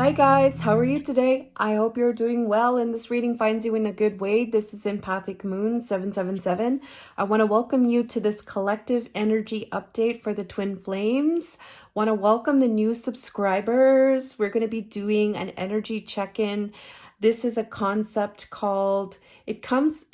Hi guys, how are you today? I hope you're doing well and this reading finds you in a good way. This is Empathic Moon 777. I want to welcome you to this collective energy update for the twin flames. Want to welcome the new subscribers. We're going to be doing an energy check-in. This is a concept called it comes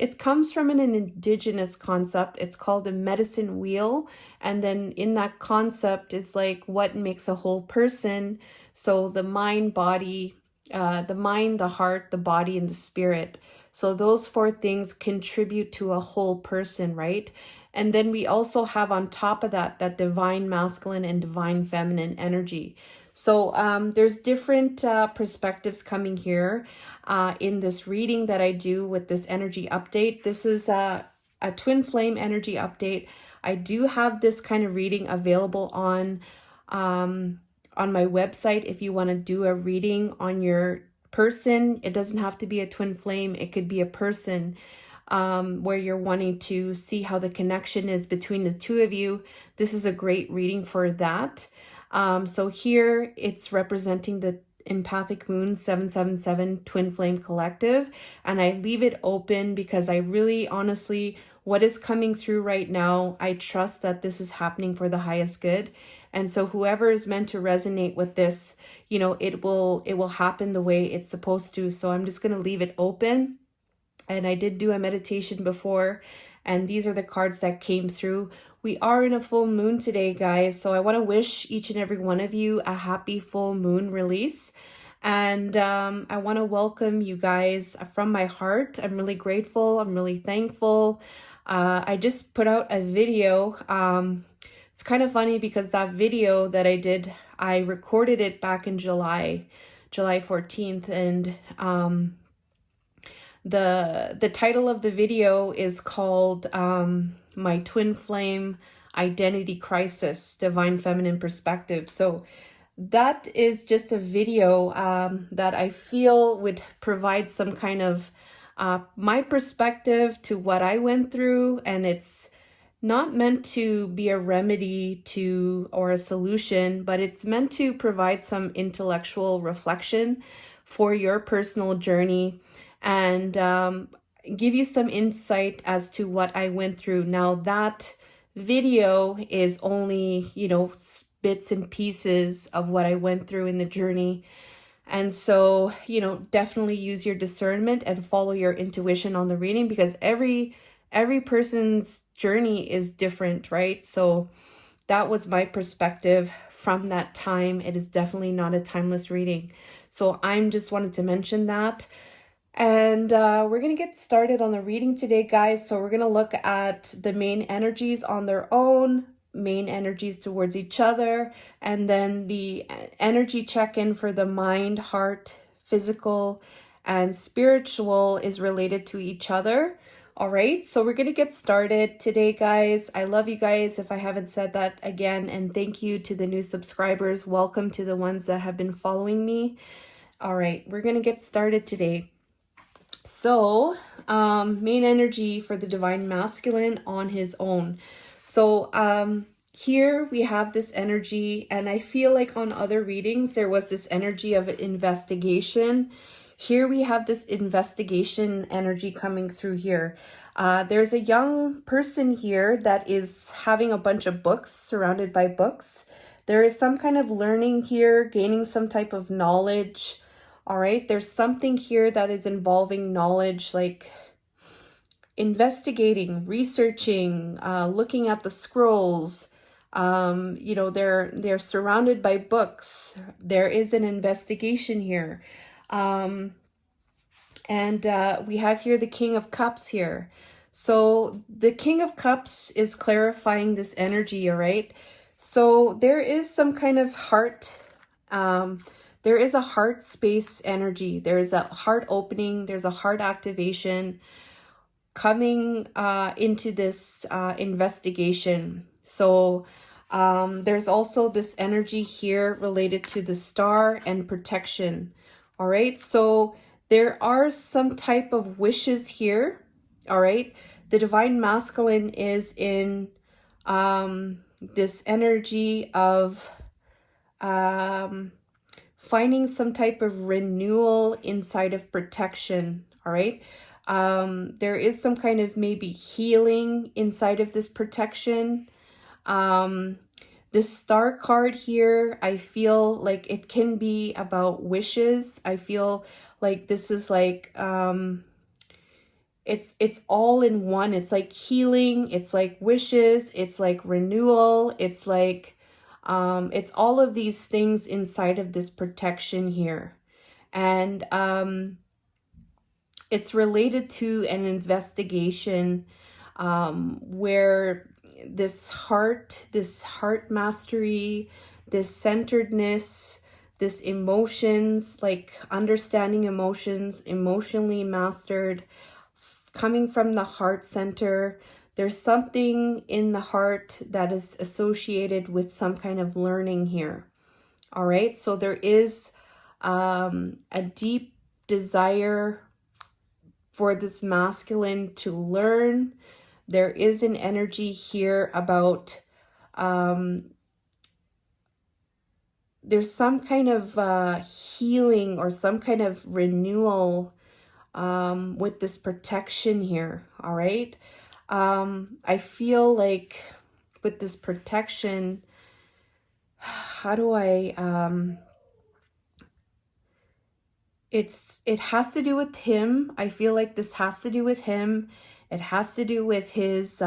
from an indigenous concept. It's called a medicine wheel, and then in that concept is like what makes a whole person. So the mind, body, the mind, the heart, the body, and the spirit. So those four things contribute to a whole person, right? And then we also have on top of that, that divine masculine and divine feminine energy. So there's different perspectives coming here in this reading that I do with this energy update. This is a twin flame energy update. I do have this kind of reading available on my website if you want to do a reading on your person. It doesn't have to be a twin flame. It could be a person where you're wanting to see how the connection is between the two of you. This is a great reading for that. So here it's representing the Empathic Moon 777 Twin Flame Collective, and I leave it open because I really honestly, what is coming through right now, I trust that this is happening for the highest good. And so whoever is meant to resonate with this, you know, it will happen the way it's supposed to. So I'm just going to leave it open. And I did do a meditation before, and these are the cards that came through. We are in a full moon today, guys. So I want to wish each and every one of you a happy full moon release. And I want to welcome you guys from my heart. I'm really grateful. I'm really thankful. I just put out a video. It's kind of funny because that video that I did, I recorded it back in July 14th. And the title of the video is called My Twin Flame Identity Crisis, Divine Feminine Perspective. So that is just a video that I feel would provide some kind of my perspective to what I went through, and it's not meant to be a remedy to or a solution, but it's meant to provide some intellectual reflection for your personal journey and give you some insight as to what I went through. Now that video is only, you know, bits and pieces of what I went through in the journey. And so, you know, definitely use your discernment and follow your intuition on the reading, because every person's journey is different, right? So that was my perspective from that time. It is definitely not a timeless reading. So I'm just wanted to mention that. And we're going to get started on the reading today, guys. So we're going to look at the main energies on their own, main energies towards each other, and then the energy check-in for the mind, heart, physical, and spiritual is related to each other. All right, so we're going to get started today, guys. I love you guys if I haven't said that again, and thank you to the new subscribers. Welcome to the ones that have been following me. All right, we're going to get started today. So, main energy for the divine masculine on his own. So, here we have this energy, and I feel like on other readings, there was this energy of investigation. Here we have this investigation energy coming through here. There's a young person here that is having a bunch of books, surrounded by books. There is some kind of learning here, gaining some type of knowledge. All right, there's something here that is involving knowledge, like investigating, researching, looking at the scrolls. You know, they're surrounded by books. There is an investigation here. And we have here the King of Cups here. So the King of Cups is clarifying this energy, all right? So there is some kind of heart, there is a heart space energy. There is a heart opening. There's a heart activation coming into this investigation. So there's also this energy here related to the star and protection. All right, so there are some type of wishes here. All right, the divine masculine is in this energy of finding some type of renewal inside of protection, all right? There is some kind of maybe healing inside of this protection. This star card here, I feel like it can be about wishes. I feel like this is like, it's all in one. It's like healing, it's like wishes, it's like renewal, it's like, it's all of these things inside of this protection here. And it's related to an investigation where this heart mastery, this centeredness, this emotions, like understanding emotions, emotionally mastered, coming from the heart center. There's something in the heart that is associated with some kind of learning here. All right, so there is a deep desire for this masculine to learn. There is an energy here about there's some kind of healing or some kind of renewal with this protection here. All right, I feel like with this protection, how do I it has to do with him. I feel like this has to do with him. It has to do with his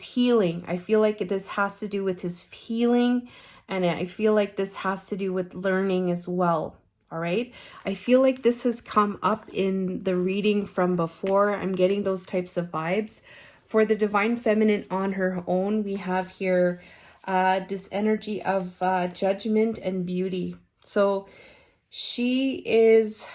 healing. I feel like this has to do with his healing, and I feel like this has to do with learning as well. All right, I feel like this has come up in the reading from before. I'm getting those types of vibes. For the divine feminine on her own, we have here this energy of judgment and beauty. So she is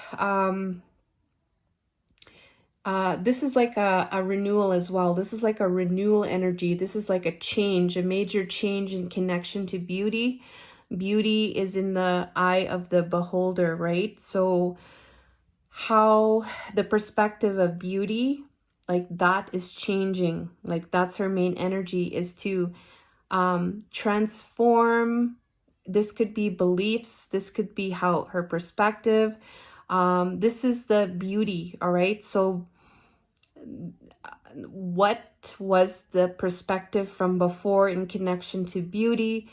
this is like a renewal as well. This is like a renewal energy. This is like a change, a major change in connection to beauty. Beauty is in the eye of the beholder, right? So how the perspective of beauty, like that is changing. Like that's her main energy, is to transform. This could be beliefs. This could be how her perspective. This is the beauty, all right? So what was the perspective from before in connection to beauty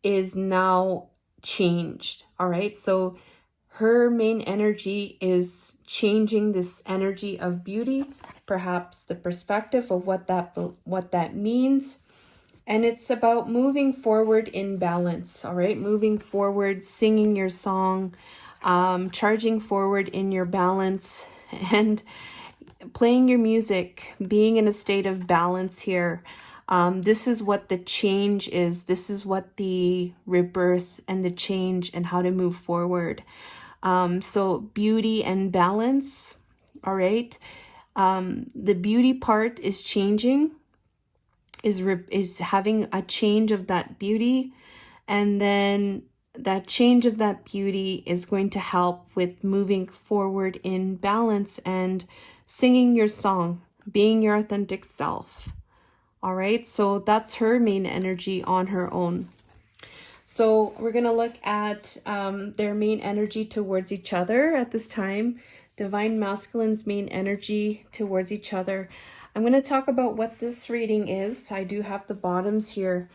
is now changed, all right? So her main energy is changing this energy of beauty, perhaps the perspective of what that means. And it's about moving forward in balance, all right? Moving forward, singing your song, charging forward in your balance, and playing your music, being in a state of balance here. This is what the change is. This is what the rebirth and the change and how to move forward. So beauty and balance, all right? The beauty part is changing, is having a change of that beauty, and then that change of that beauty is going to help with moving forward in balance and singing your song, being your authentic self. All right, so that's her main energy on her own. So we're going to look at their main energy towards each other at this time. Divine Masculine's main energy towards each other. I'm going to talk about what this reading is. I do have the bottoms here.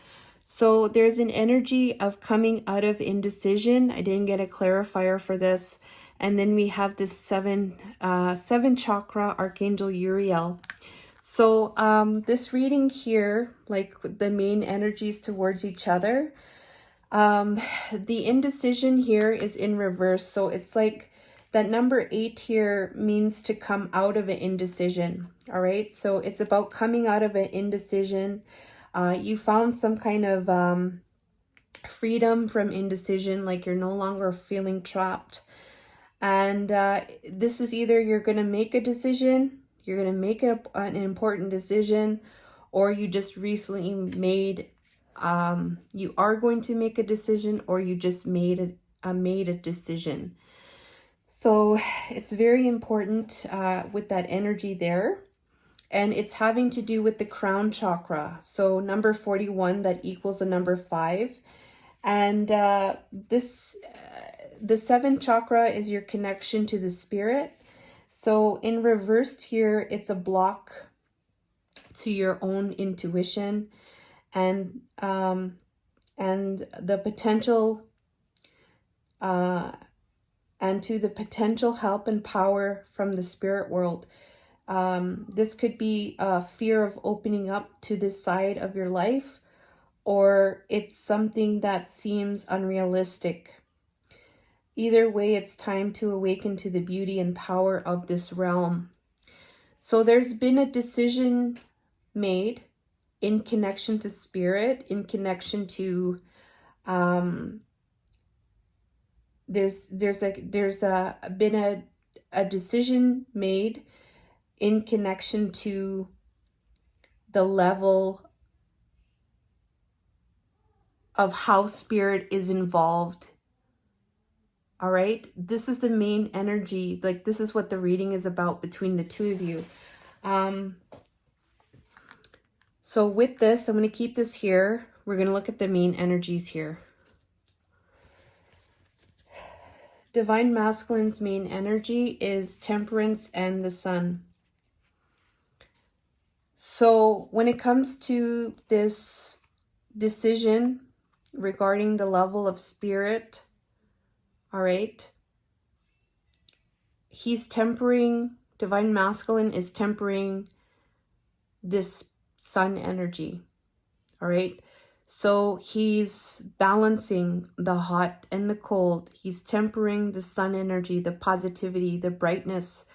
So there's an energy of coming out of indecision. I didn't get a clarifier for this. And then we have this seven chakra Archangel Uriel. So this reading here, like the main energies towards each other, the indecision here is in reverse. So it's like that number 8 here means to come out of an indecision. All right, so it's about coming out of an indecision. You found some kind of freedom from indecision, like you're no longer feeling trapped. And this is either you're going to make a decision, you're going to make an important decision, or you just recently made, you are going to make a decision, or you just made a decision. So it's very important with that energy there. and it's having to do with the crown chakra. So number 41, that equals the number 5. And the 7th chakra is your connection to the spirit. So in reversed here, it's a block to your own intuition and the potential and to the potential help and power from the spirit world. This could be a fear of opening up to this side of your life, or it's something that seems unrealistic. Either way, it's time to awaken to the beauty and power of this realm. So there's been a decision made in connection to spirit, in connection to there's been a decision made in connection to the level of how spirit is involved. All right, this is the main energy. Like, this is what the reading is about between the two of you. So with this, I'm going to keep this here. We're going to look at the main energies here. Divine Masculine's main energy is Temperance and the Sun. So when it comes to this decision regarding the level of spirit, all right, he's tempering, Divine Masculine is tempering this sun energy, all right? So he's balancing the hot and the cold. He's tempering the sun energy, the positivity, the brightness,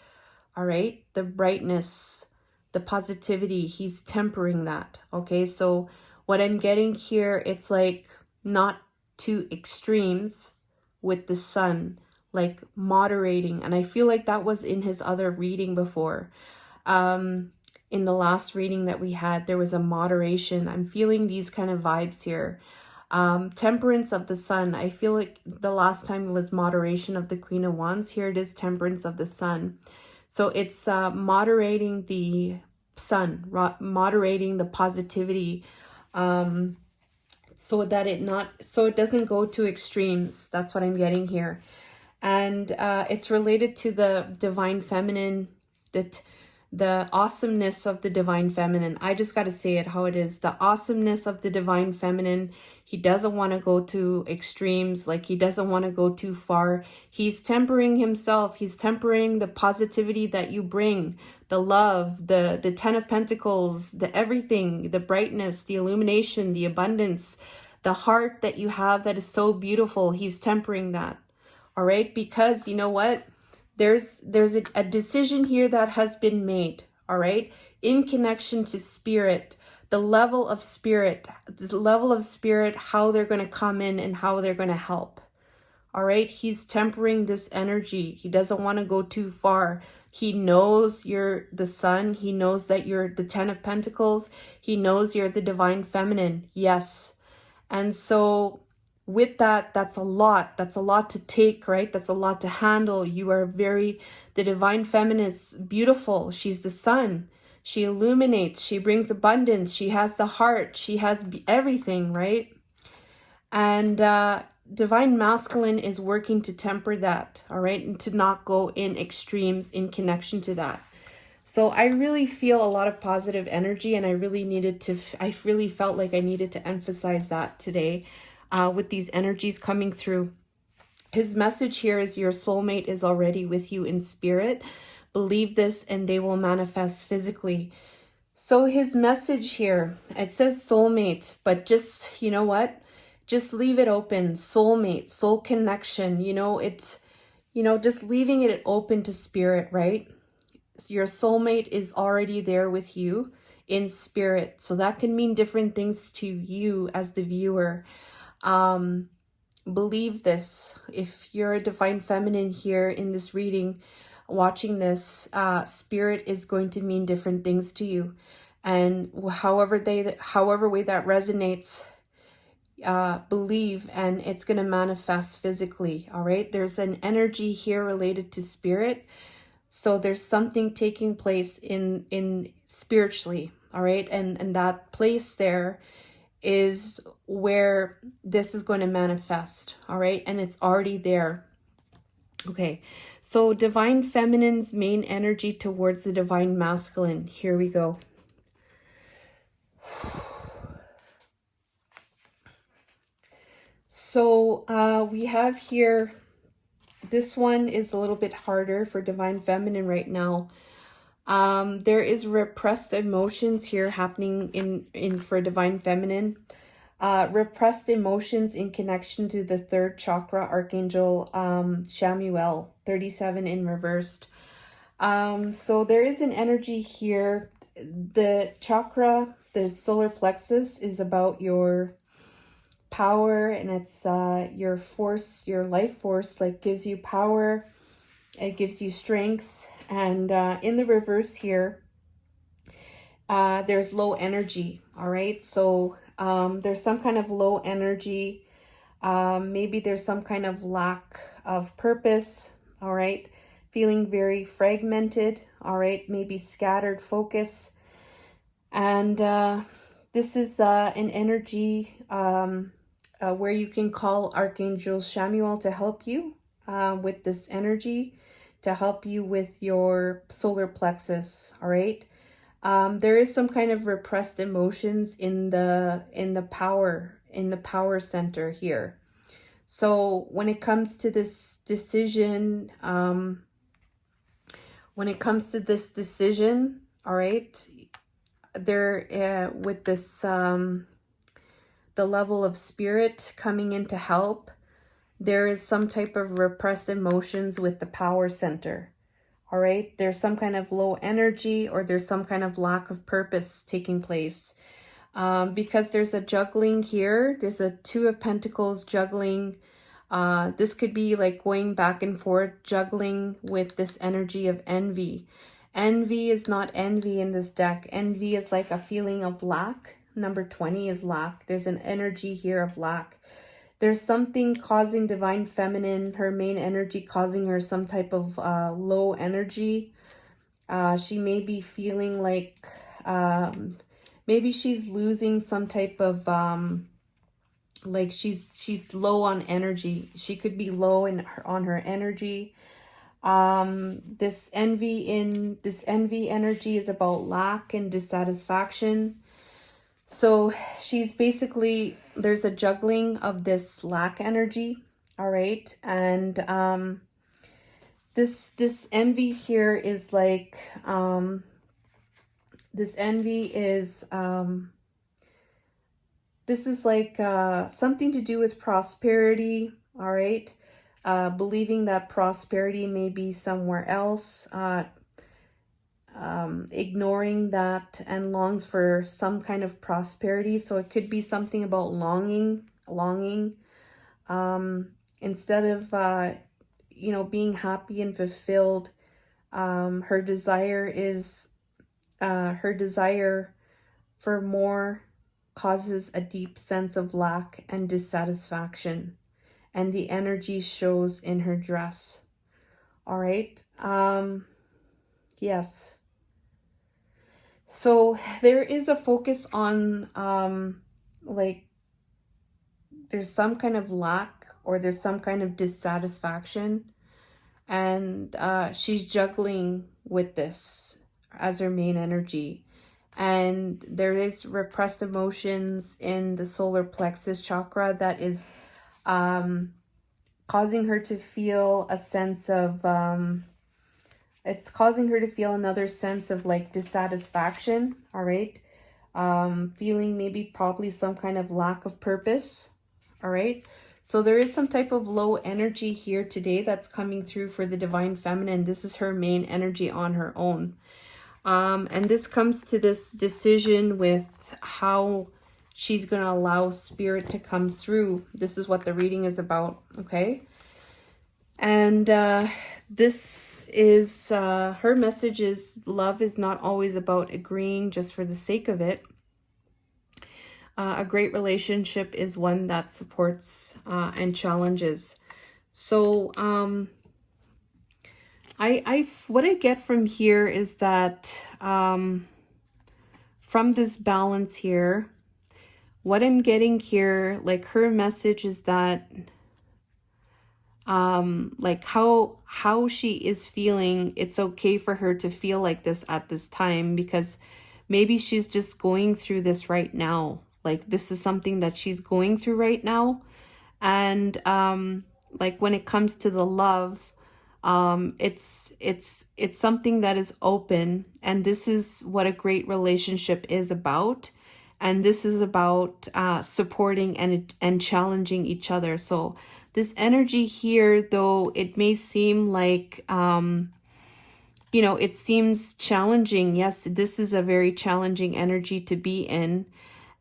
all right? The brightness, the positivity, he's tempering that, okay? So what I'm getting here, it's like not two extremes with the sun, like moderating. And I feel like that was in his other reading before. In the last reading that we had, there was a moderation. I'm feeling these kind of vibes here. Temperance of the sun. I feel like the last time it was moderation of the Queen of Wands. Here it is, temperance of the sun. So it's moderating the sun, moderating the positivity, so that it doesn't go to extremes. That's what I'm getting here. And it's related to the divine feminine, the awesomeness of the divine feminine. I just got to say it how it is. The awesomeness of the divine feminine. He doesn't want to go to extremes. Like, he doesn't want to go too far. He's tempering himself. He's tempering the positivity that you bring, the love, the 10 of Pentacles, the everything, the brightness, the illumination, the abundance, the heart that you have that is so beautiful. He's tempering that. All right, because you know what? There's a decision here that has been made, all right, in connection to spirit, the level of spirit, how they're going to come in and how they're going to help. All right, he's tempering this energy. He doesn't want to go too far. He knows you're the sun. He knows that you're the 10 of Pentacles. He knows you're the divine feminine. Yes. And so with that, that's a lot to take, right? That's a lot to handle. You are the divine feminine is beautiful. She's the sun. She illuminates, she brings abundance. She has the heart. She has everything, right? And divine masculine is working to temper that, all right? And to not go in extremes in connection to that. So I really feel a lot of positive energy, and I really felt like I needed to emphasize that today with these energies coming through. His message here is your soulmate is already with you in spirit. Believe this and they will manifest physically. So his message here, it says soulmate, but just, you know what? Just leave it open. Soulmate, soul connection, it's, just leaving it open to spirit, right? Your soulmate is already there with you in spirit. So that can mean different things to you as the viewer. Believe this. If you're a divine feminine here in this reading, watching this, spirit is going to mean different things to you. And however way that resonates, believe, and it's going to manifest physically. All right. There's an energy here related to spirit. So there's something taking place in spiritually, all right? And that place there is where this is going to manifest, all right? And it's already there. Okay. So divine feminine's main energy towards the divine masculine. Here we go. So we have here, this one is a little bit harder for divine feminine right now. There is repressed emotions here happening in for divine feminine. Repressed emotions in connection to the third chakra, Archangel Shamuel, 37 in reversed. So there is an energy here. The chakra, the solar plexus, is about your power, and it's your force, your life force, like gives you power, it gives you strength. And in the reverse here, there's low energy. All right, so there's some kind of low energy. Maybe there's some kind of lack of purpose. All right, feeling very fragmented. All right, maybe scattered focus. And this is an energy where you can call Archangel Shamuel to help you with this energy, to help you with your solar plexus. All right. There is some kind of repressed emotions in the power center here. So when it comes to this decision, all right, there with this the level of spirit coming in to help, there is some type of repressed emotions with the power center. All right, there's some kind of low energy, or there's some kind of lack of purpose taking place. Because there's a juggling here. There's a Two of Pentacles juggling. This could be like going back and forth, juggling with this energy of envy. Envy is not envy in this deck. Envy is like a feeling of lack. Number 20 is lack. There's an energy here of lack. There's something causing divine feminine, her main energy, causing her some type of low energy. She may be feeling like maybe she's losing some type of like she's low on energy. She could be low on her energy. This envy energy is about lack and dissatisfaction. So she's basically, there's a juggling of this lack energy. All right. And this envy here is like this envy is this is like something to do with prosperity. All right. Believing that prosperity may be somewhere else, ignoring that, and longs for some kind of prosperity. So it could be something about longing, instead of being happy and fulfilled. Her desire is her desire for more causes a deep sense of lack and dissatisfaction, and the energy shows in her dress. All right. Yes. So there is a focus on like there's some kind of lack, or there's some kind of dissatisfaction, and she's juggling with this as her main energy. And there is repressed emotions in the solar plexus chakra that is causing her to feel a sense of it's causing her to feel another sense of like dissatisfaction. All right. Feeling maybe probably some kind of lack of purpose. All right. So there is some type of low energy here today that's coming through for the divine feminine. This is her main energy on her own. And this comes to this decision with how she's going to allow spirit to come through. This is what the reading is about. Okay. And this is her message is love is not always about agreeing just for the sake of it. A great relationship is one that supports and challenges. So what I get from here is that from this balance here, what I'm getting here, like her message is that like how she is feeling, it's okay for her to feel like this at this time, because maybe she's just going through this right now. Like this is something that she's going through right now. And like when it comes to the love, it's something that is open, and this is what a great relationship is about. And this is about supporting and challenging each other. So this energy here, though it may seem like you know, it seems challenging. Yes, this is a very challenging energy to be in.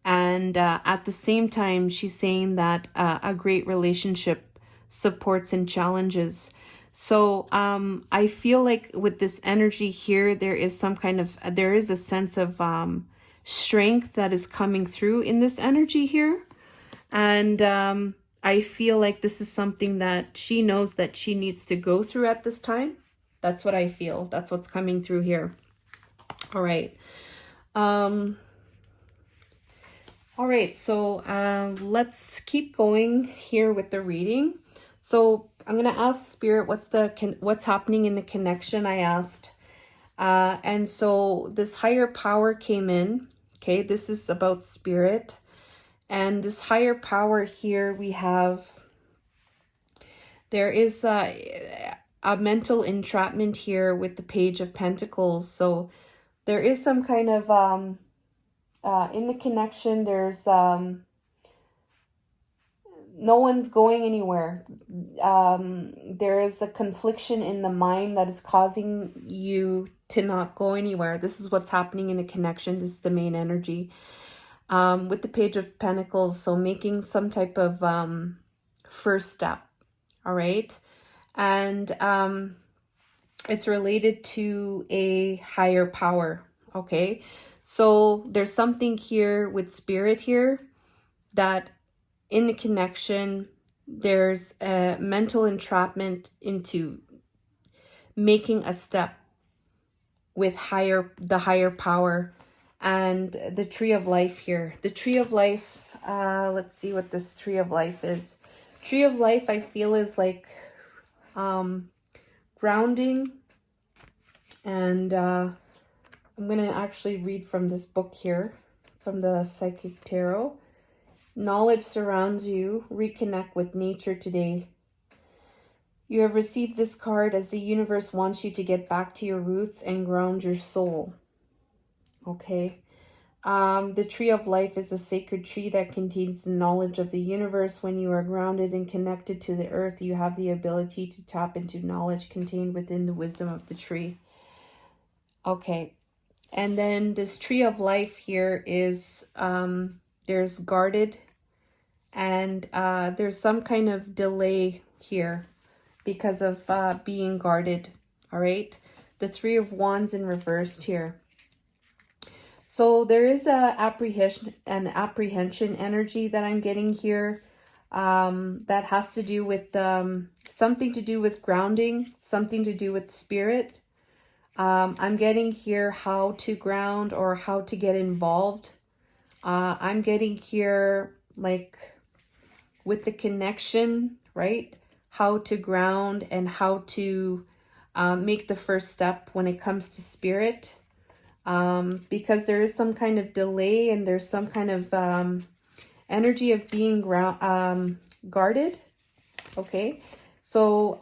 And at the same time, she's saying that a great relationship supports and challenges. So I feel like with this energy here, there is some kind of, there is a sense of strength that is coming through in this energy here. And I feel like this is something that she knows that she needs to go through at this time. That's what I feel. That's what's coming through here. All right. All right, so let's keep going here with the reading. So I'm gonna ask Spirit, what's happening in the connection? I asked, and so this higher power came in. Okay, this is about Spirit, and this higher power here we have. There is a mental entrapment here with the Page of Pentacles. So there is some kind of in the connection, there's no one's going anywhere. There is a confliction in the mind that is causing you to not go anywhere. This is what's happening in a connection. This is the main energy with the Page of Pentacles. So making some type of first step. All right. And it's related to a higher power. Okay. So there's something here with Spirit here that in the connection, there's a mental entrapment into making a step with the higher power. And the Tree of Life here. The Tree of Life, let's see what this Tree of Life is. Tree of Life, I feel, is like grounding. And I'm going to actually read from this book here, from the Psychic Tarot. Knowledge surrounds you. Reconnect with nature today. You have received this card as the universe wants you to get back to your roots and ground your soul. Okay. The Tree of Life is a sacred tree that contains the knowledge of the universe. When you are grounded and connected to the earth, you have the ability to tap into knowledge contained within the wisdom of the tree. Okay. And then this Tree of Life here is, there's guarded, and there's some kind of delay here because of being guarded. All right. The Three of Wands in reversed here. So there is a apprehension energy that I'm getting here that has to do with something to do with grounding, something to do with spirit. I'm getting here how to ground or how to get involved. I'm getting here like with the connection, right? How to ground and how to make the first step when it comes to spirit. Because there is some kind of delay and there's some kind of energy of being guarded. Okay, so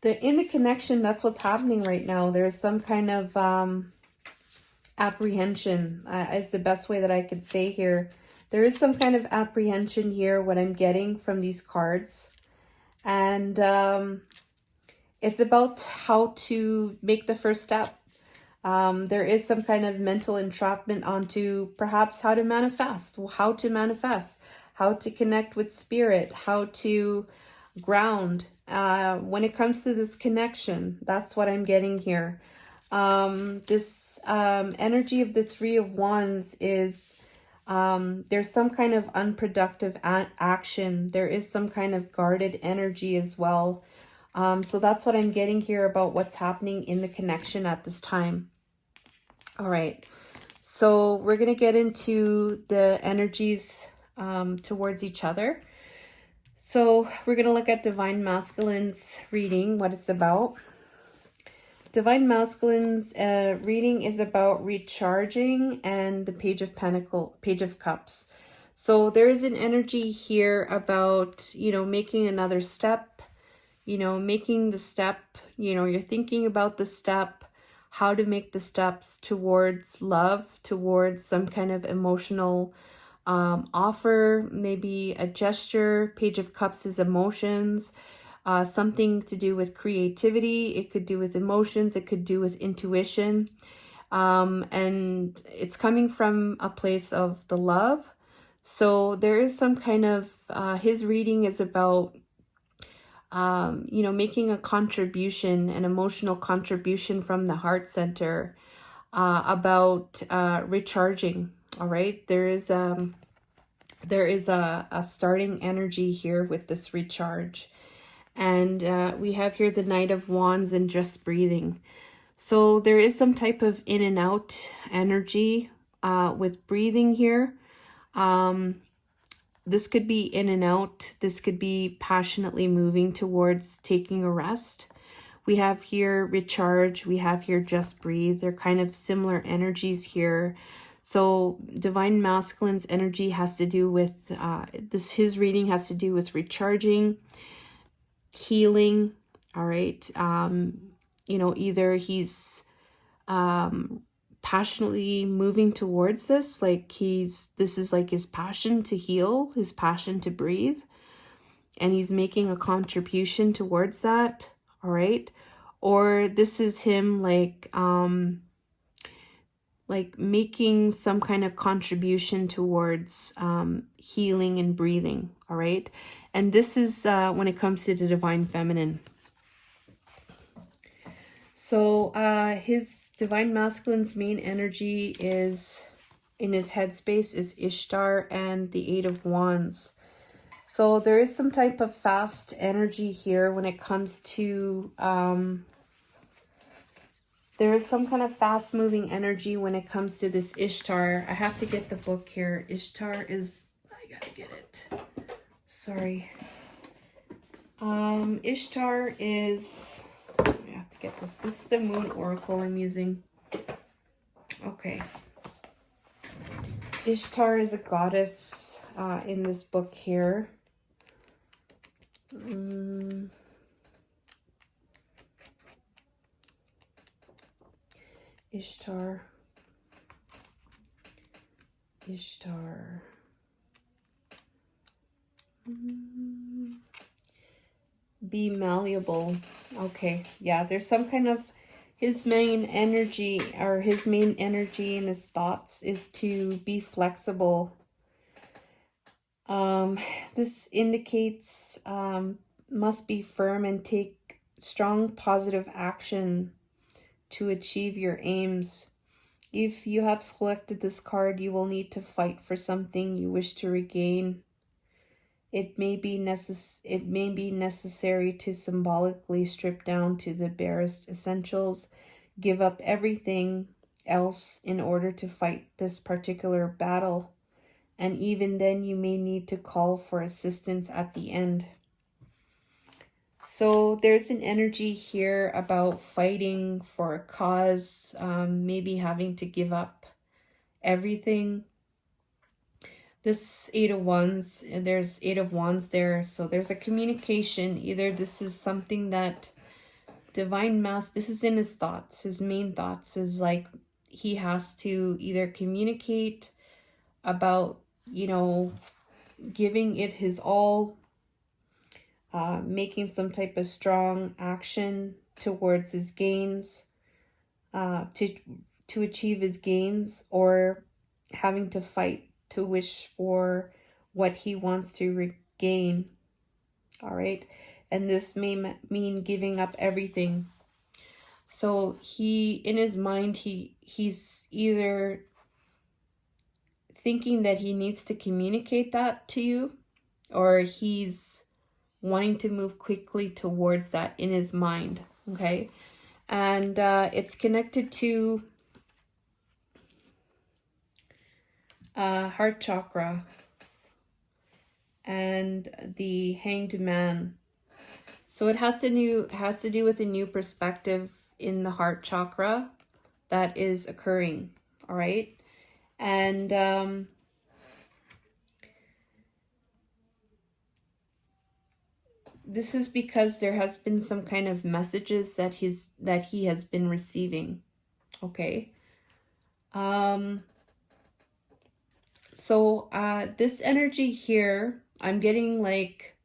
in the connection, that's what's happening right now. There's some kind of apprehension is the best way that I could say here. There is some kind of apprehension here, what I'm getting from these cards. And it's about how to make the first step. There is some kind of mental entrapment onto perhaps how to manifest, how to connect with spirit, how to ground. When it comes to this connection, that's what I'm getting here. This energy of the Three of Wands is there's some kind of unproductive action. There is some kind of guarded energy as well. So that's what I'm getting here about what's happening in the connection at this time. All right. So we're going to get into the energies towards each other. So we're going to look at Divine Masculine's reading, what it's about. Divine Masculine's reading is about recharging and the Page of Cups. So there is an energy here about, making another step, making the step, you're thinking about the step, how to make the steps towards love, towards some kind of emotional offer, maybe a gesture. Page of Cups is emotions. Something to do with creativity. It could do with emotions. It could do with intuition. And it's coming from a place of the love. So there is some kind of, his reading is about, making a contribution, an emotional contribution from the heart center, about recharging. All right. There is a starting energy here with this recharge. And we have here the Knight of Wands and just breathing. So there is some type of in and out energy with breathing here. This could be in and out. This could be passionately moving towards taking a rest. We have here recharge. We have here just breathe. They're kind of similar energies here. So Divine Masculine's energy has to do with his reading has to do with recharging, healing. All right. Either he's passionately moving towards this, like this is like his passion to heal, his passion to breathe, and he's making a contribution towards that. All right. Or this is him like making some kind of contribution towards healing and breathing. All right. And this is when it comes to the Divine Feminine. So his Divine Masculine's main energy is, in his headspace, is Ishtar and the Eight of Wands. So there is some type of fast energy here when it comes to, there is some kind of fast moving energy when it comes to this Ishtar. I have to get the book here. Ishtar is, I gotta get it. Sorry. Ishtar is, I have to get this. This is the Moon Oracle I'm using. Okay. Ishtar is a goddess in this book here. Ishtar. Be malleable. Okay, yeah, there's some kind of, his main energy and his thoughts is to be flexible. This indicates must be firm and take strong positive action to achieve your aims. If you have selected this card, you will need to fight for something you wish to regain. It may be necessary to symbolically strip down to the barest essentials, give up everything else in order to fight this particular battle. And even then, you may need to call for assistance at the end. So there's an energy here about fighting for a cause, maybe having to give up everything. This Eight of Wands, there's Eight of Wands there. So there's a communication. Either this is something that this is in his thoughts. His main thoughts is like he has to either communicate about, giving it his all, making some type of strong action towards his gains, to achieve his gains, or having to fight to wish for what he wants to regain. All right. And this may mean giving up everything. So in his mind, he's either thinking that he needs to communicate that to you, or he's wanting to move quickly towards that in his mind. Okay. And it's connected to heart chakra and the Hanged Man. So it has to do with a new perspective in the heart chakra that is occurring. All right. And this is because there has been some kind of messages that he has been receiving. Okay. So this energy here, I'm getting like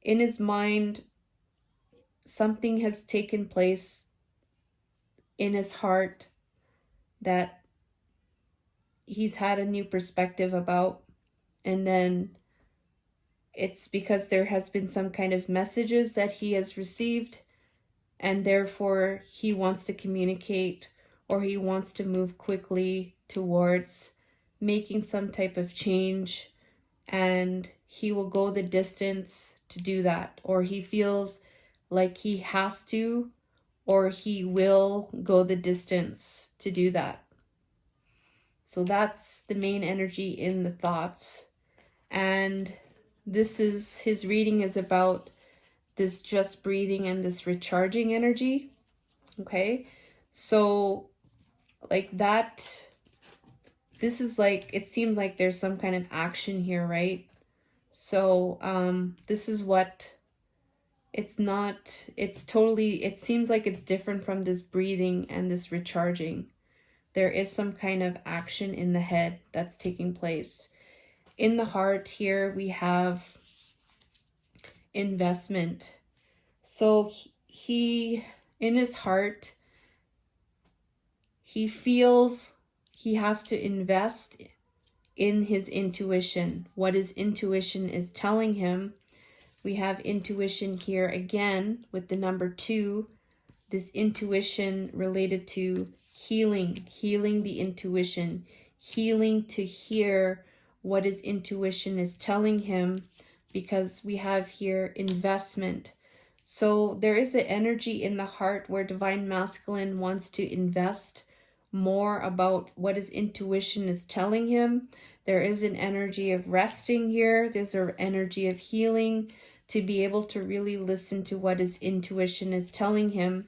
in his mind, something has taken place in his heart that he's had a new perspective about. And then it's because there has been some kind of messages that he has received, and therefore he wants to communicate, or he wants to move quickly towards making some type of change, and he will go the distance to do that, or he feels like he has to, or he will go the distance to do that. So that's the main energy in the thoughts. And his reading is about this just breathing and this recharging energy. Okay. So like that, this is like, it seems like there's some kind of action here, right? So this is what it's not, it's totally, it seems like it's different from this breathing and this recharging. There is some kind of action in the head that's taking place. In the heart here, we have investment. So he in his heart, he feels he has to invest in his intuition, what his intuition is telling him. We have intuition here again with the number 2, this intuition related to healing the intuition, healing to hear what his intuition is telling him, because we have here investment. So there is an energy in the heart where Divine Masculine wants to invest more about what his intuition is telling him. There is an energy of resting here. There's an energy of healing, to be able to really listen to what his intuition is telling him.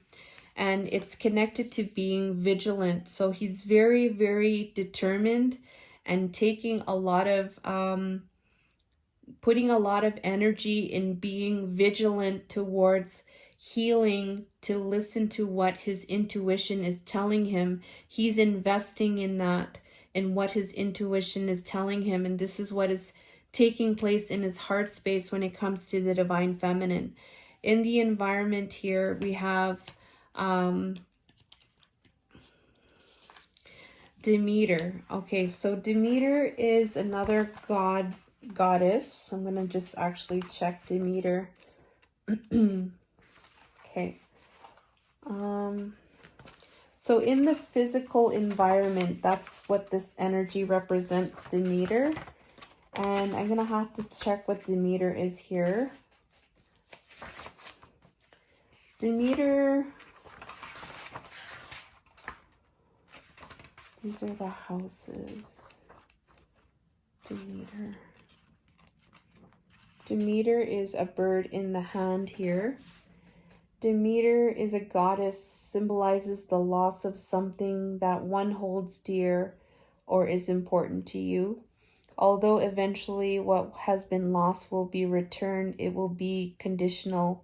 And it's connected to being vigilant. So he's very, very determined and taking a lot of, putting a lot of energy in being vigilant towards healing, to listen to what his intuition is telling him. He's investing in that, in what his intuition is telling him. And this is what is taking place in his heart space when it comes to the Divine Feminine. In the environment here, we have Demeter. Okay, so Demeter is another goddess. I'm gonna just actually check Demeter. Okay. So in the physical environment, that's what this energy represents, Demeter. And I'm gonna have to check what Demeter is here. Demeter, these are the houses. Demeter. Demeter is a bird in the hand here. Demeter is a goddess, symbolizes the loss of something that one holds dear or is important to you. Although eventually what has been lost will be returned, it will be conditional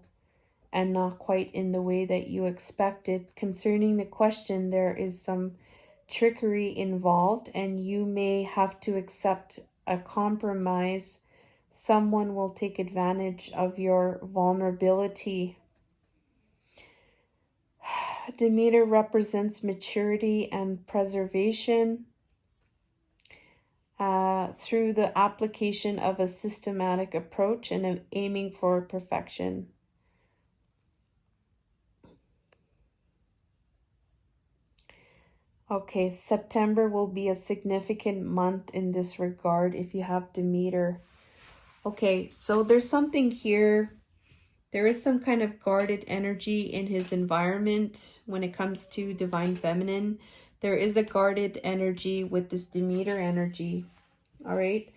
and not quite in the way that you expected. Concerning the question, there is some trickery involved, and you may have to accept a compromise. Someone will take advantage of your vulnerability. Demeter represents maturity and preservation through the application of a systematic approach and aiming for perfection. Okay, September will be a significant month in this regard if you have Demeter. Okay, so there's something here. There is some kind of guarded energy in his environment when it comes to divine feminine. There is a guarded energy with this Demeter energy. All right.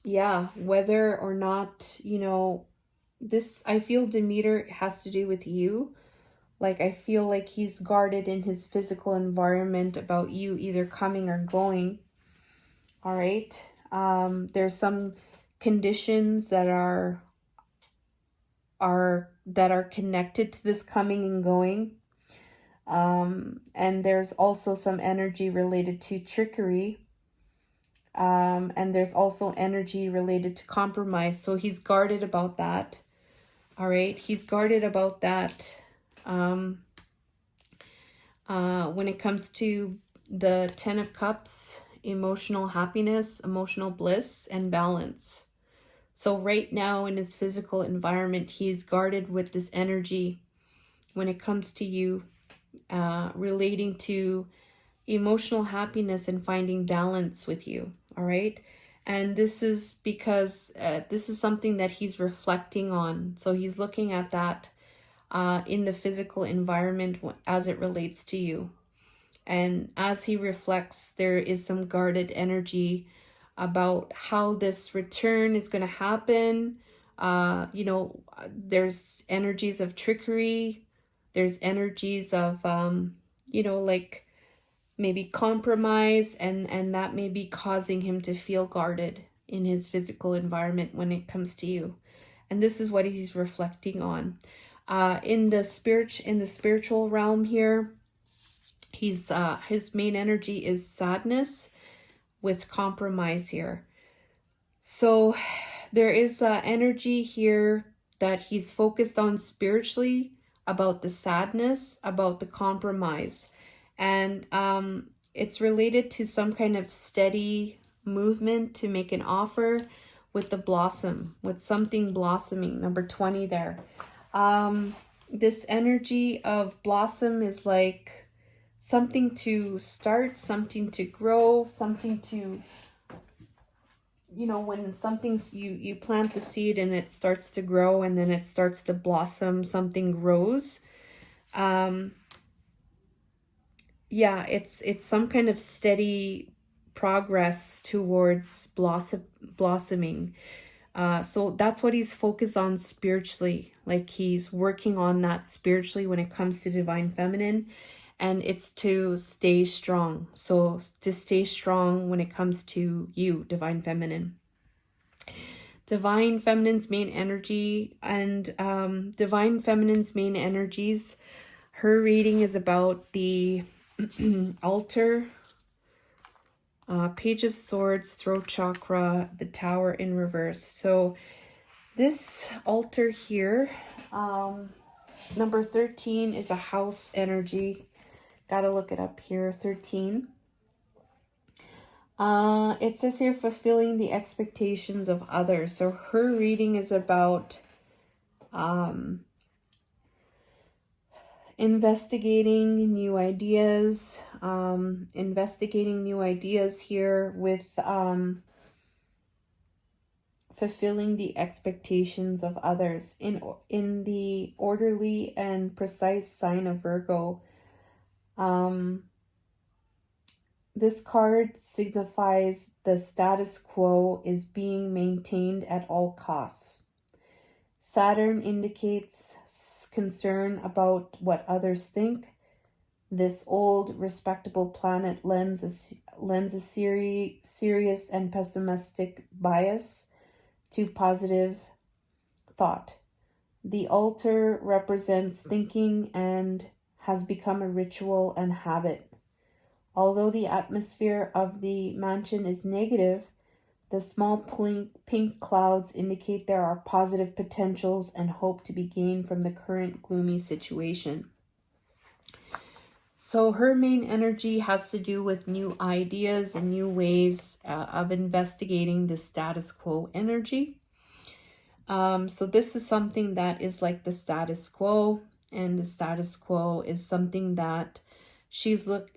Yeah, whether or not, this, I feel Demeter has to do with you. Like, I feel like he's guarded in his physical environment about you either coming or going. All right. There's some conditions that are connected to this coming and going. And there's also some energy related to trickery. And there's also energy related to compromise. So he's guarded about that. All right. He's guarded about that. When it comes to the 10 of Cups, emotional happiness, emotional bliss, and balance. So right now in his physical environment, he's guarded with this energy when it comes to you, relating to emotional happiness and finding balance with you. All right. And this is because this is something that he's reflecting on. So he's looking at that in the physical environment as it relates to you. And as he reflects, there is some guarded energy about how this return is going to happen. There's energies of trickery. There's energies of, like maybe compromise, and that may be causing him to feel guarded in his physical environment when it comes to you. And this is what he's reflecting on. In the spiritual realm here, his main energy is sadness with compromise here. So there is energy here that he's focused on spiritually, about the sadness, about the compromise. And it's related to some kind of steady movement to make an offer with the blossom, with something blossoming, number 20 there. This energy of blossom is like something to start, something to grow, something to, when something's, you plant the seed and it starts to grow and then it starts to blossom, something grows. Yeah, it's some kind of steady progress towards blossoming. So that's what he's focused on spiritually. Like he's working on that spiritually when it comes to divine feminine. And it's to stay strong. So to stay strong when it comes to you, divine feminine. Divine feminine's main energy and divine feminine's main energies. Her reading is about the altar, Page of Swords, throat chakra, the Tower in reverse. So this altar here, number 13 is a house energy. Gotta look it up here, 13. It says here, fulfilling the expectations of others. So her reading is about investigating new ideas, here with fulfilling the expectations of others in the orderly and precise sign of Virgo. This card signifies the status quo is being maintained at all costs. Saturn indicates concern about what others think. This old, respectable planet lends a serious and pessimistic bias to positive thought. The altar represents thinking and has become a ritual and habit. Although the atmosphere of the mansion is negative, the small pink clouds indicate there are positive potentials and hope to be gained from the current gloomy situation. So her main energy has to do with new ideas and new ways of investigating the status quo energy. So this is something that is like the status quo, and the status quo is something that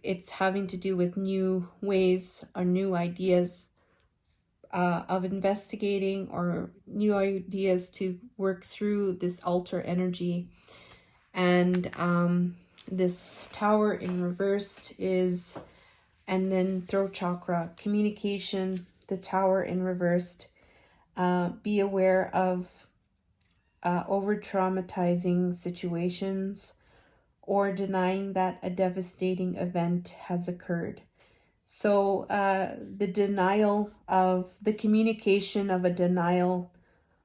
it's having to do with new ways or new ideas of investigating or new ideas to work through this altar energy. And this Tower in reversed is, and then throat chakra, communication, the Tower in reversed. Be aware of over traumatizing situations or denying that a devastating event has occurred. So the denial of the communication of a denial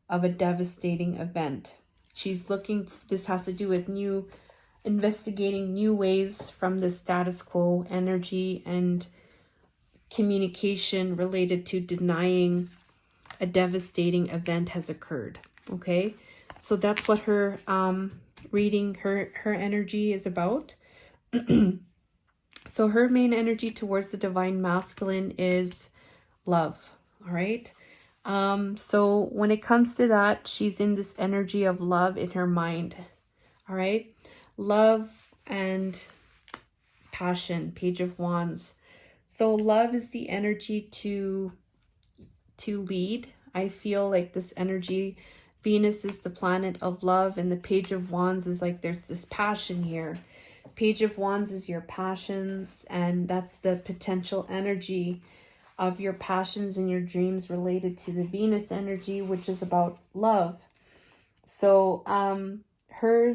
of a devastating event. She's looking, this has to do with investigating new ways from the status quo energy and communication related to denying a devastating event has occurred. Okay, so that's what her reading, her energy is about. So her main energy towards the divine masculine is love. All right. So when it comes to that, she's in this energy of love in her mind. All right. Love and passion, Page of Wands. So love is the energy to lead. I feel like this energy, Venus is the planet of love, and the Page of Wands is like there's this passion here. Page of Wands is your passions, and that's the potential energy of your passions and your dreams related to the Venus energy, which is about love. So her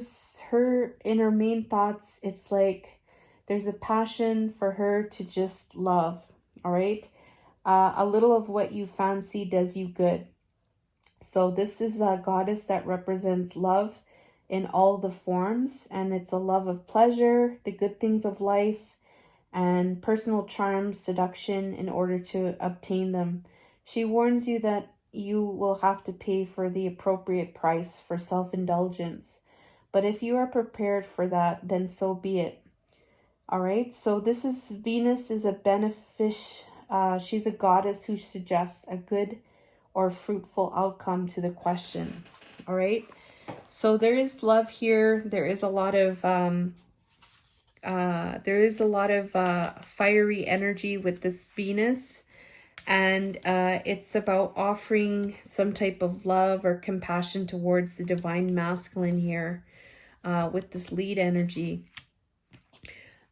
in her main thoughts, it's like there's a passion for her to just love. All right. A little of what you fancy does you good. So this is a goddess that represents love in all the forms, and it's a love of pleasure, the good things of life, and personal charm, seduction in order to obtain them. She warns you that you will have to pay for the appropriate price for self-indulgence. But if you are prepared for that, then so be it. All right, so this is Venus is a she's a goddess who suggests a good or fruitful outcome to the question. All right, so there is love here. There is a lot of fiery energy with this Venus, and it's about offering some type of love or compassion towards the divine masculine here with this lead energy.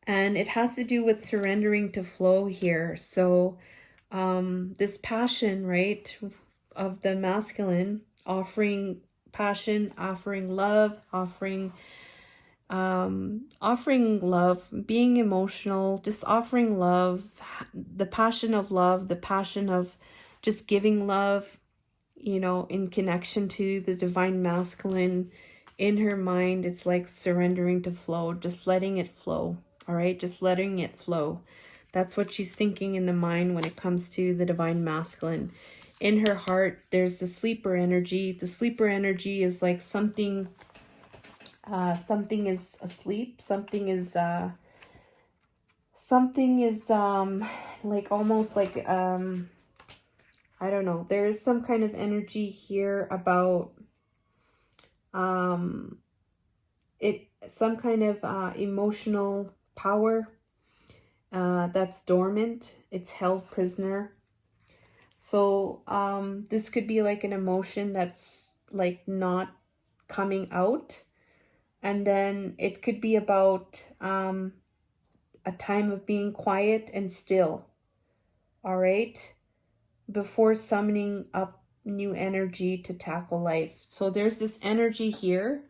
And it has to do with surrendering to flow here. So this passion, right, of the masculine, offering passion, offering love, offering love, being emotional, just offering love, the passion of love, the passion of just giving love, you know, in connection to the divine masculine. In her mind, it's like surrendering to flow, just letting it flow. All right, just letting it flow. That's what she's thinking in the mind when it comes to the divine masculine. In her heart, there's the sleeper energy. The sleeper energy is like something is asleep, something is like almost like I don't know, there is some kind of energy here about some kind of emotional power that's dormant, it's held prisoner. So this could be like an emotion that's like not coming out. And then it could be about a time of being quiet and still, all right, before summoning up new energy to tackle life. So there's this energy here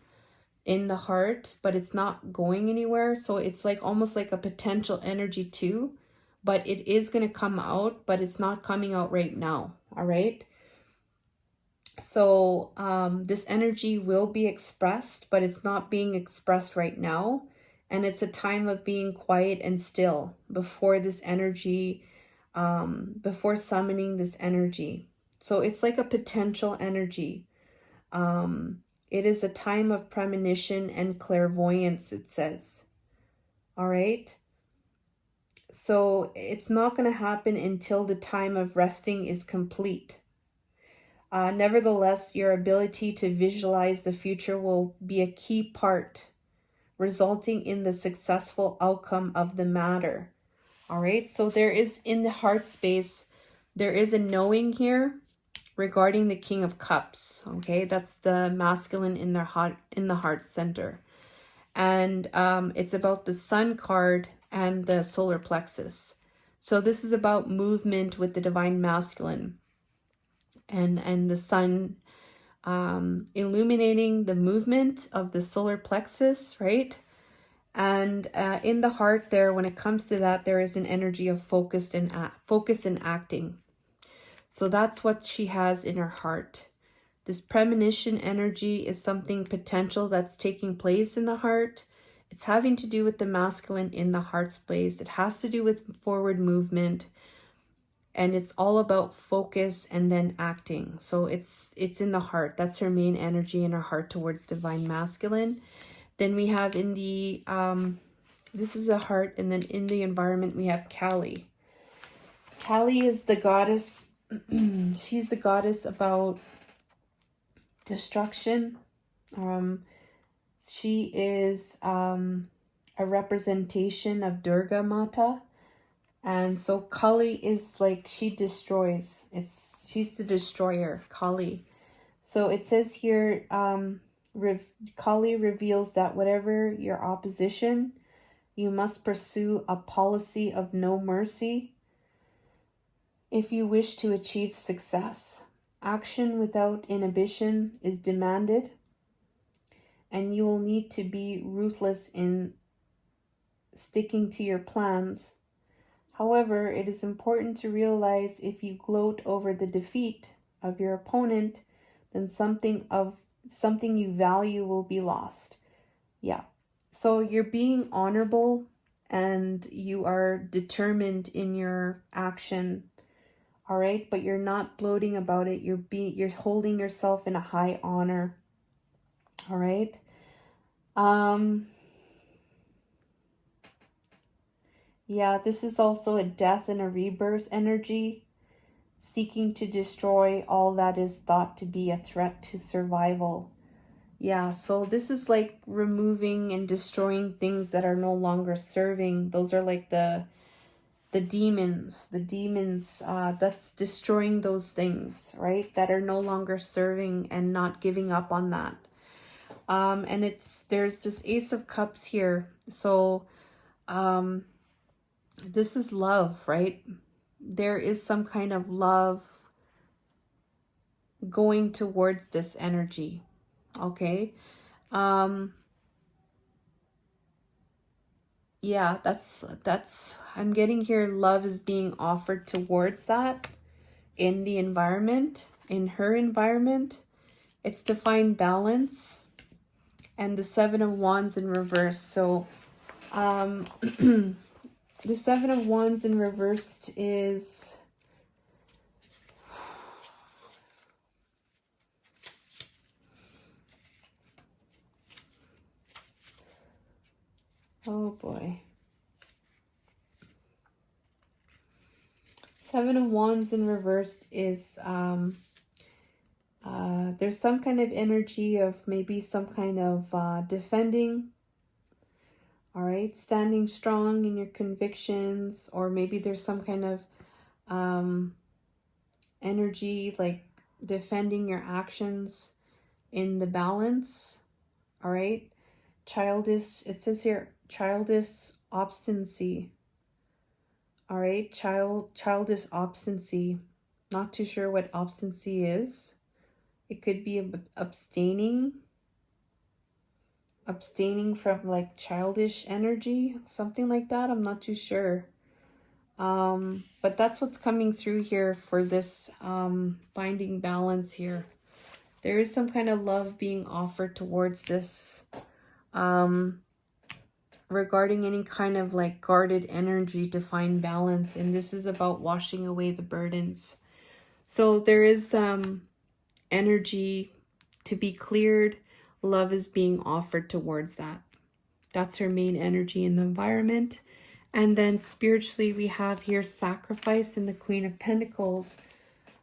in the heart, but it's not going anywhere. So it's like almost like a potential energy too, but it is going to come out, but it's not coming out right now, all right? So this energy will be expressed, but it's not being expressed right now. And it's a time of being quiet and still before this energy, before summoning this energy. So it's like a potential energy. It is a time of premonition and clairvoyance, it says. All right. So it's not going to happen until the time of resting is complete. Nevertheless, your ability to visualize the future will be a key part, resulting in the successful outcome of the matter. All right, so there is in the heart space, There is a knowing here regarding the King of Cups. Okay, that's the masculine in the heart center. And it's about the Sun card and the solar plexus. So this is about movement with the divine masculine and the Sun illuminating the movement of the solar plexus, right? And in the heart there, when it comes to that, there is an energy of focus and acting. So that's what she has in her heart. This premonition energy is something potential that's taking place in the heart. It's having to do with the masculine in the heart space. It has to do with forward movement. And it's all about focus and then acting. So it's in the heart. That's her main energy in her heart towards divine masculine. Then we have in the, this is the heart. And then in the environment, we have Kali. Kali is the goddess. She's the goddess about destruction. She is a representation of Durga Mata. And so Kali is like, she destroys. She's the destroyer, Kali. So it says here, Kali reveals that whatever your opposition, you must pursue a policy of no mercy if you wish to achieve success. Action without inhibition is demanded, and you will need to be ruthless in sticking to your plans. However, it is important to realize if you gloat over the defeat of your opponent, then something you value will be lost. Yeah. So you're being honorable and you are determined in your action. All right, but you're not gloating about it. You're holding yourself in a high honor. All right. Yeah, this is also a death and a rebirth energy, seeking to destroy all that is thought to be a threat to survival. Yeah, so this is like removing and destroying things that are no longer serving. Those are like the demons. The demons, that's destroying those things, right? That are no longer serving and not giving up on that. And there's this Ace of Cups here. So, this is love, right? There is some kind of love going towards this energy. Okay. Yeah, that's I'm getting here, love is being offered towards that in the environment, in her environment. It's to find balance, and the Seven of Wands in reverse. So the Seven of Wands in reversed is, oh boy. Seven of Wands in reversed is there's some kind of energy of maybe some kind of defending. All right, standing strong in your convictions, or maybe there's some kind of energy like defending your actions in the balance. All right, childish, it says here, childish obstinacy. All right, childish obstinacy. Not too sure what obstinacy is. It could be abstaining from like childish energy, something like that. I'm not too sure. But that's what's coming through here for this binding balance here. There is some kind of love being offered towards this regarding any kind of like guarded energy to find balance. And this is about washing away the burdens. So there is energy to be cleared. Love is being offered towards that. That's her main energy in the environment. And then spiritually, we have here sacrifice and the Queen of Pentacles.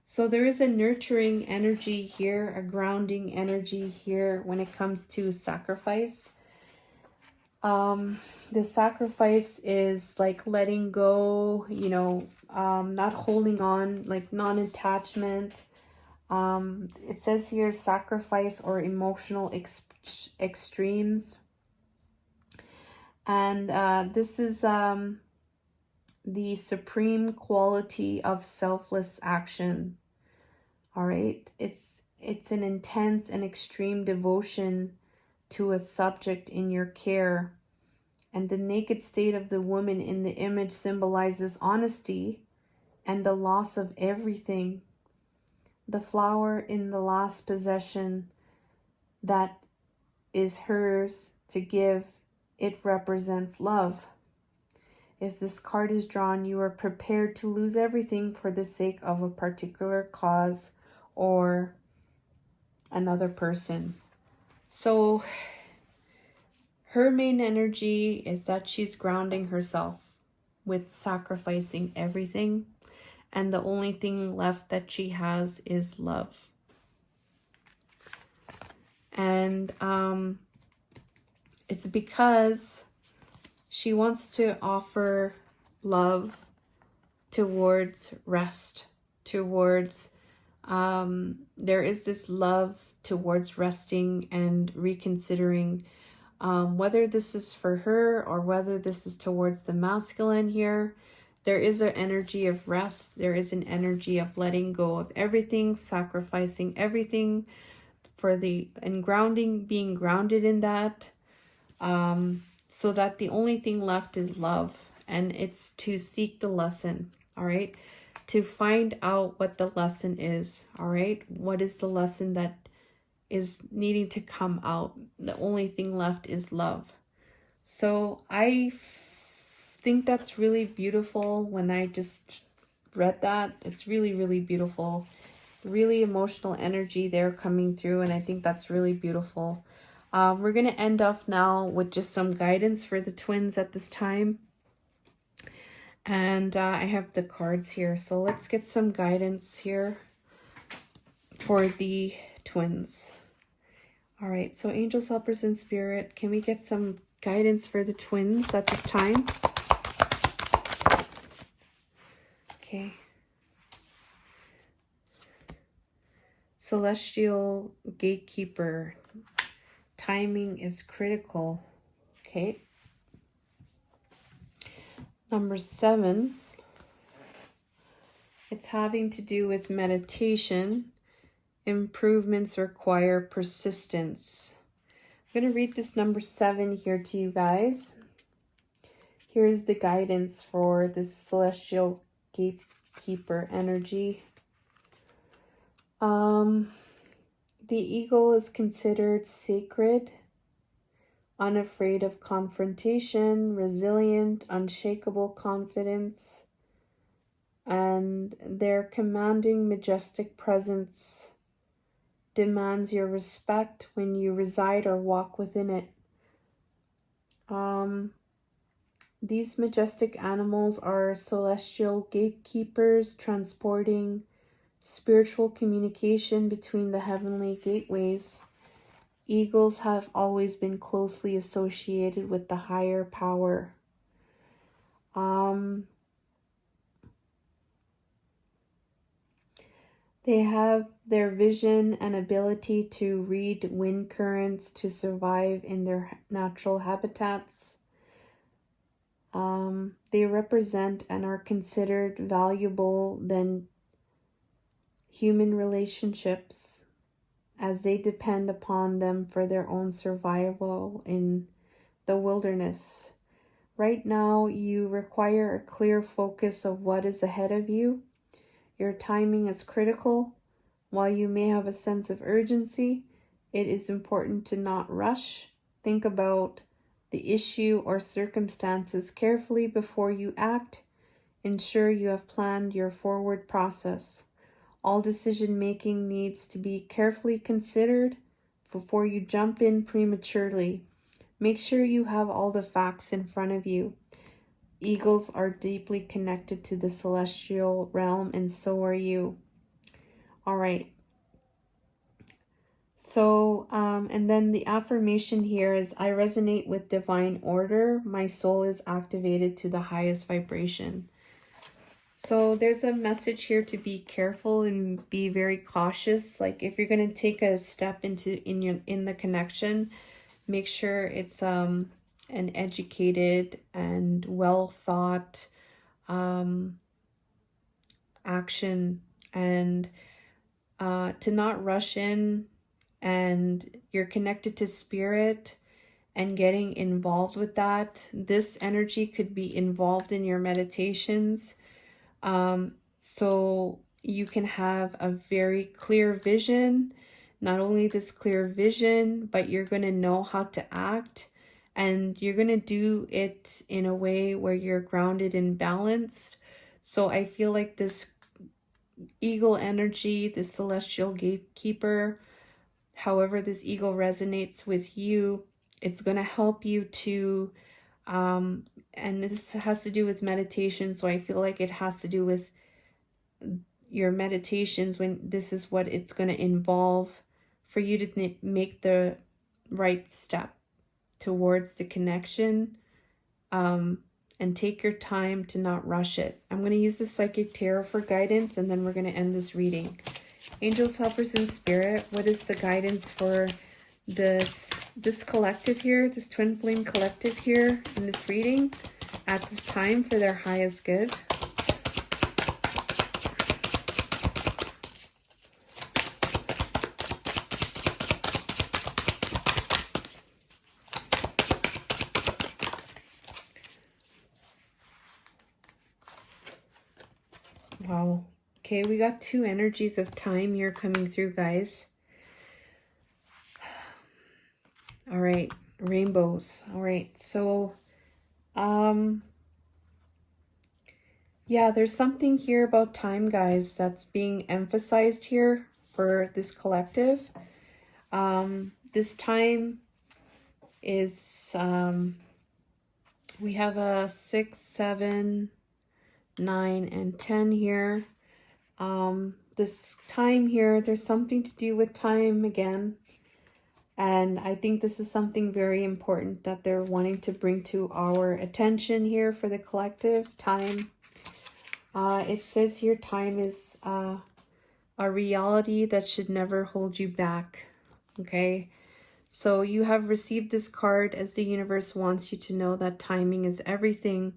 So there is a nurturing energy here, a grounding energy here when it comes to sacrifice. The sacrifice is like letting go, not holding on, like non-attachment. It says here sacrifice or emotional extremes. And this is the supreme quality of selfless action. All right. It's an intense and extreme devotion to a subject in your care. And the naked state of the woman in the image symbolizes honesty and the loss of everything. The flower in the last possession that is hers to give, it represents love. If this card is drawn, you are prepared to lose everything for the sake of a particular cause or another person. So her main energy is that she's grounding herself with sacrificing everything, and the only thing left that she has is love. And it's because she wants to offer love towards rest, towards there is this love towards resting and reconsidering whether this is for her or whether this is towards the masculine here. There is an energy of rest. There is an energy of letting go of everything, sacrificing everything for and grounding, being grounded in that, so that the only thing left is love. And it's to seek the lesson, all right? To find out what the lesson is, all right? What is the lesson that is needing to come out? The only thing left is love. So I think that's really beautiful. When I just read that, it's really, really beautiful. Really emotional energy there coming through, and I think that's really beautiful. We're going to end off now with just some guidance for the twins at this time. And I have the cards here, so let's get some guidance here for the twins. All right, so angels, helpers, and spirit, can we get some guidance for the twins at this time? Okay. Celestial gatekeeper, timing is critical. Okay. Number 7, it's having to do with meditation. Improvements require persistence. I'm going to read this number 7 here to you guys. Here's the guidance for this celestial gatekeeper energy. The eagle is considered sacred, unafraid of confrontation, resilient, unshakable confidence, and their commanding, majestic presence demands your respect when you reside or walk within it. These majestic animals are celestial gatekeepers, transporting spiritual communication between the heavenly gateways. Eagles have always been closely associated with the higher power. They have their vision and ability to read wind currents to survive in their natural habitats. They represent and are considered valuable than human relationships, as they depend upon them for their own survival in the wilderness. Right now, you require a clear focus of what is ahead of you. Your timing is critical. While you may have a sense of urgency, it is important to not rush. Think about the issue or circumstances carefully before you act. Ensure you have planned your forward process. All decision-making needs to be carefully considered before you jump in prematurely. Make sure you have all the facts in front of you. Eagles are deeply connected to the celestial realm, and so are you. All right. So, and then the affirmation here is, I resonate with divine order. My soul is activated to the highest vibration. So there's a message here to be careful and be very cautious. Like if you're going to take a step in the connection, make sure it's an educated and well thought action, and to not rush in, and you're connected to spirit and getting involved with that. This energy could be involved in your meditations, so you can have a very clear vision. Not only this clear vision, but you're going to know how to act, and you're going to do it in a way where you're grounded and balanced. So I feel like this eagle energy, this celestial gatekeeper, however this eagle resonates with you, it's going to help you to, and this has to do with meditation, so I feel like it has to do with your meditations, when this is what it's going to involve for you to make the right step towards the connection, and take your time to not rush it. I'm going to use the Psychic Tarot for guidance, and then we're going to end this reading. Angels, helpers, and spirit, what is the guidance for this collective here, this twin flame collective here in this reading at this time for their highest good? Wow. Okay, we got two energies of time here coming through, guys. All right, rainbows. All right, so yeah, there's something here about time, guys, that's being emphasized here for this collective. This time is we have a 6, 7, 9, and 10 here. This time here, there's something to do with time again. And I think this is something very important that they're wanting to bring to our attention here for the collective. Time. It says here time is a reality that should never hold you back. Okay. So you have received this card as the universe wants you to know that timing is everything.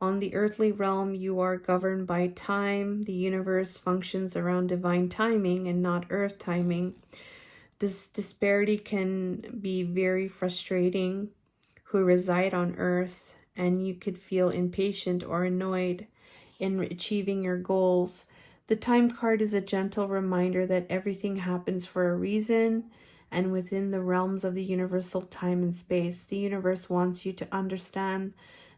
On the earthly realm, you are governed by time. The universe functions around divine timing and not earth timing. This disparity can be very frustrating who reside on earth, and you could feel impatient or annoyed in achieving your goals. The time card is a gentle reminder that everything happens for a reason, and within the realms of the universal time and space. The universe wants you to understand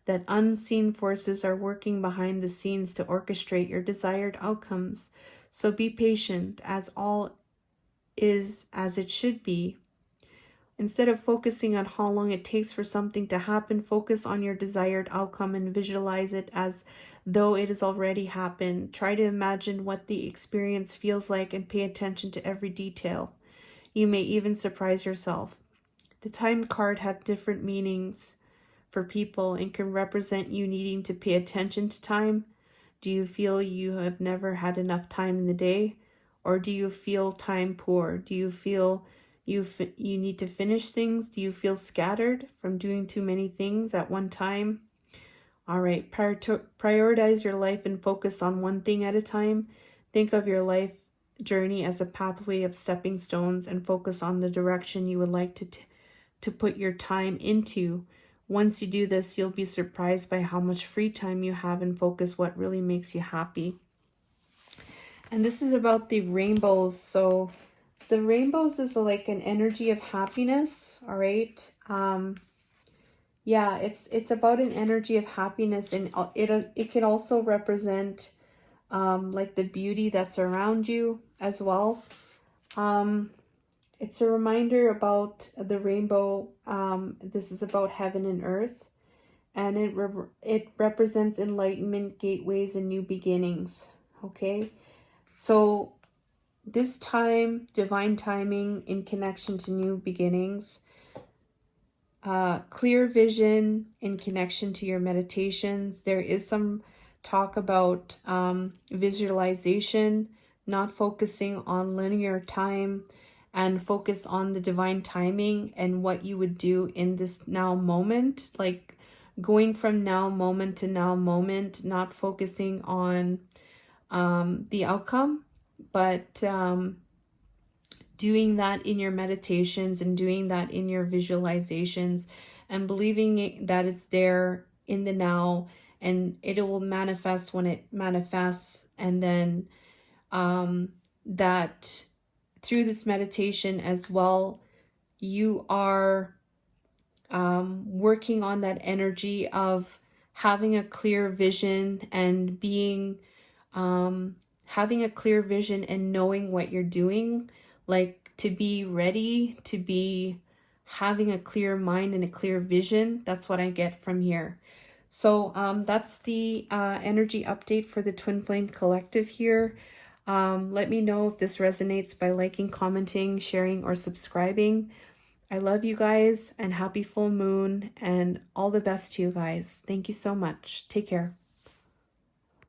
that unseen forces are working behind the scenes to orchestrate your desired outcomes. So be patient, as all is as it should be. Instead of focusing on how long it takes for something to happen, focus on your desired outcome and visualize it as though it has already happened. Try to imagine what the experience feels like and pay attention to every detail. You may even surprise yourself. The time card have different meanings for people and can represent you needing to pay attention to time. Do you feel you have never had enough time in the day? Or do you feel time poor? Do you feel you need to finish things? Do you feel scattered from doing too many things at one time? All right, prioritize your life and focus on one thing at a time. Think of your life journey as a pathway of stepping stones and focus on the direction you would like to put your time into. Once you do this, you'll be surprised by how much free time you have and focus what really makes you happy. And this is about the rainbows. So the rainbows is like an energy of happiness. All right. Yeah, it's about an energy of happiness, and it can also represent like the beauty that's around you as well. It's a reminder about the rainbow. This is about heaven and earth, and it represents enlightenment, gateways, and new beginnings. Okay, so this time, divine timing in connection to new beginnings, clear vision in connection to your meditations. There is some talk about visualization, not focusing on linear time, and focus on the divine timing and what you would do in this now moment, like going from now moment to now moment, not focusing on the outcome, but doing that in your meditations and doing that in your visualizations and believing that it's there in the now, and it will manifest when it manifests. And then that through this meditation as well, you are working on that energy of having a clear vision and being having a clear vision and knowing what you're doing, like to be ready, to be having a clear mind and a clear vision. That's what I get from here. So that's the energy update for the Twin Flame Collective here. Let me know if this resonates by liking, commenting, sharing, or subscribing. I love you guys, and happy full moon, and all the best to you guys. Thank you so much. Take care.